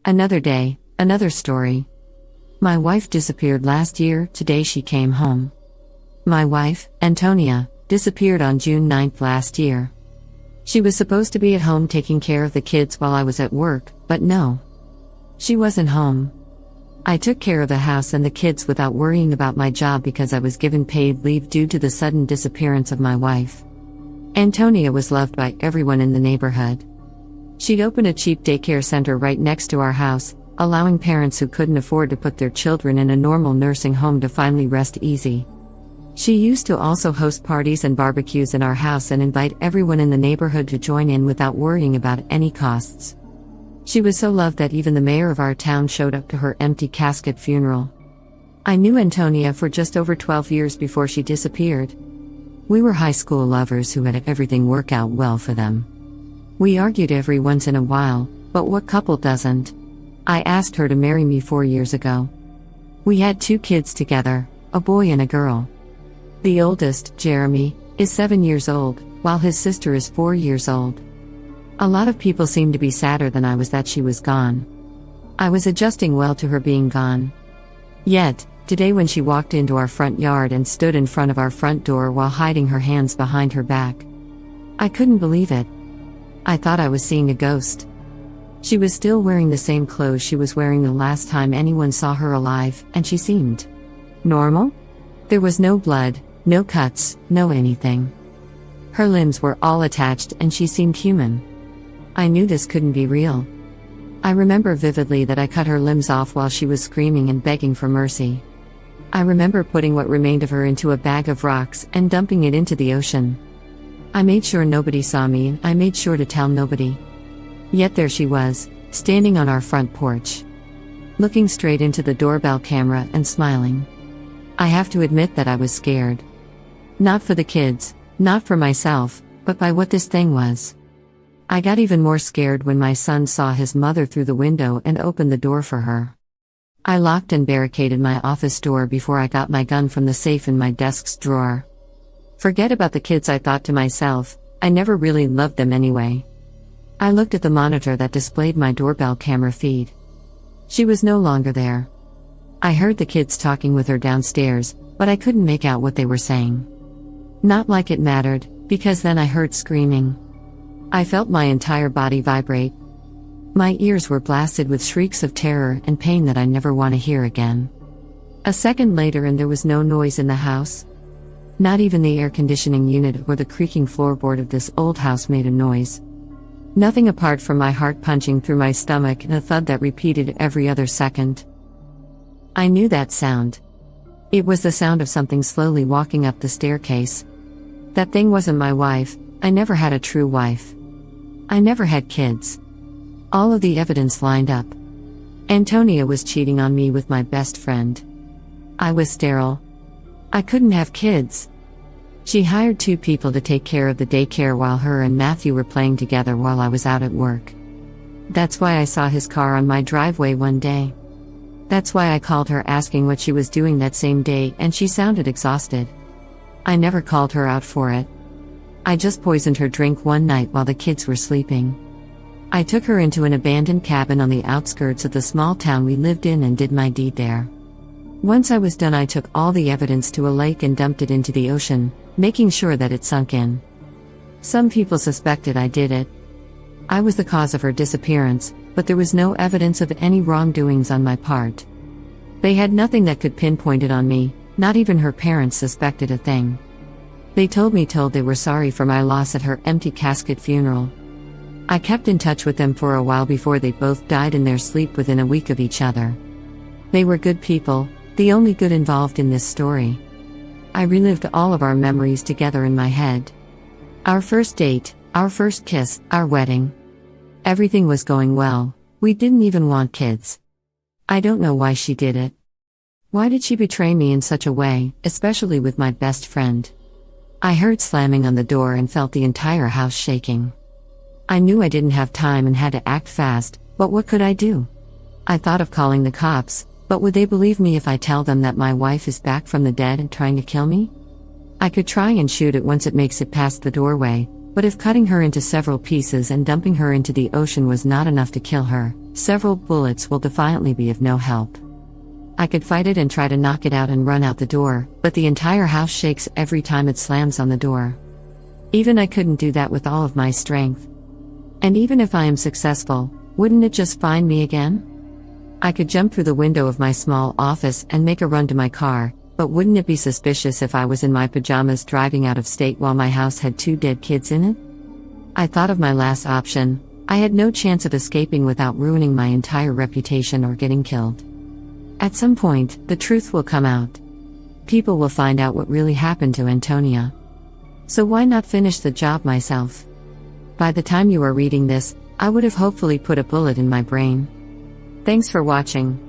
Another day, another story. My wife disappeared last year. Today she came home. My wife, Antonia, disappeared on June 9th last year. She was supposed to be at home taking care of the kids while I was at work, but no. She wasn't home. I took care of the house and the kids without worrying about my job because I was given paid leave due to the sudden disappearance of my wife. Antonia was loved by everyone in the neighborhood. She'd opened a cheap daycare center right next to our house, allowing parents who couldn't afford to put their children in a normal nursing home to finally rest easy. She used to also host parties and barbecues in our house and invite everyone in the neighborhood to join in without worrying about any costs. She was so loved that even the mayor of our town showed up to her empty-casket funeral. I knew Antonia for just over 12 years before she disappeared. We were high school lovers who had everything work out well for them. We argued every once in a while, but what couple doesn't? I asked her to marry me 4 years ago. We had 2 kids together, a boy and a girl. The oldest, Jeremy, is 7 years old, while his sister is 4 years old. A lot of people seemed to be sadder than I was that she was gone. I was adjusting well to her being gone. Yet, today when she walked into our front yard and stood in front of our front door while hiding her hands behind her back, I couldn't believe it. I thought I was seeing a ghost. She was still wearing the same clothes she was wearing the last time anyone saw her alive, and she seemed normal? There was no blood, no cuts, no anything. Her limbs were all attached and she seemed human. I knew this couldn't be real. I remember vividly that I cut her limbs off while she was screaming and begging for mercy. I remember putting what remained of her into a bag of rocks and dumping it into the ocean. I made sure nobody saw me and I made sure to tell nobody. Yet there she was, standing on our front porch, looking straight into the doorbell camera and smiling. I have to admit that I was scared. Not for the kids, not for myself, but by what this thing was. I got even more scared when my son saw his mother through the window and opened the door for her. I locked and barricaded my office door before I got my gun from the safe in my desk's drawer. Forget about the kids, I thought to myself, I never really loved them anyway. I looked at the monitor that displayed my doorbell camera feed. She was no longer there. I heard the kids talking with her downstairs, but I couldn't make out what they were saying. Not like it mattered, because then I heard screaming. I felt my entire body vibrate. My ears were blasted with shrieks of terror and pain that I never want to hear again. A second later and there was no noise in the house. Not even the air conditioning unit or the creaking floorboard of this old house made a noise. Nothing apart from my heart punching through my stomach and a thud that repeated every other second. I knew that sound. It was the sound of something slowly walking up the staircase. That thing wasn't my wife. I never had a true wife. I never had kids. All of the evidence lined up. Antonia was cheating on me with my best friend. I was sterile. I couldn't have kids. She hired 2 people to take care of the daycare while her and Matthew were playing together while I was out at work. That's why I saw his car on my driveway one day. That's why I called her asking what she was doing that same day, and she sounded exhausted. I never called her out for it. I just poisoned her drink one night while the kids were sleeping. I took her into an abandoned cabin on the outskirts of the small town we lived in and did my deed there. Once I was done, I took all the evidence to a lake and dumped it into the ocean, making sure that it sunk in. Some people suspected I did it. I was the cause of her disappearance, but there was no evidence of any wrongdoings on my part. They had nothing that could pinpoint it on me, not even her parents suspected a thing. They told they were sorry for my loss at her empty casket funeral. I kept in touch with them for a while before they both died in their sleep within a week of each other. They were good people, the only good involved in this story. I relived all of our memories together in my head. Our first date, our first kiss, our wedding. Everything was going well. We didn't even want kids. I don't know why she did it. Why did she betray me in such a way, especially with my best friend? I heard slamming on the door and felt the entire house shaking. I knew I didn't have time and had to act fast, but what could I do? I thought of calling the cops, but would they believe me if I tell them that my wife is back from the dead and trying to kill me? I could try and shoot it once it makes it past the doorway, But if cutting her into several pieces and dumping her into the ocean was not enough to kill her, several bullets will defiantly be of no help. I could fight it and try to knock it out and run out the door, but the entire house shakes every time it slams on the door. Even I couldn't do that with all of my strength. And even if I am successful, wouldn't it just find me again? I could jump through the window of my small office and make a run to my car, but wouldn't it be suspicious if I was in my pajamas driving out of state while my house had 2 dead kids in it? I thought of my last option. I had no chance of escaping without ruining my entire reputation or getting killed. At some point, the truth will come out. People will find out what really happened to Antonia. So why not finish the job myself? By the time you are reading this, I would have hopefully put a bullet in my brain. Thanks for watching.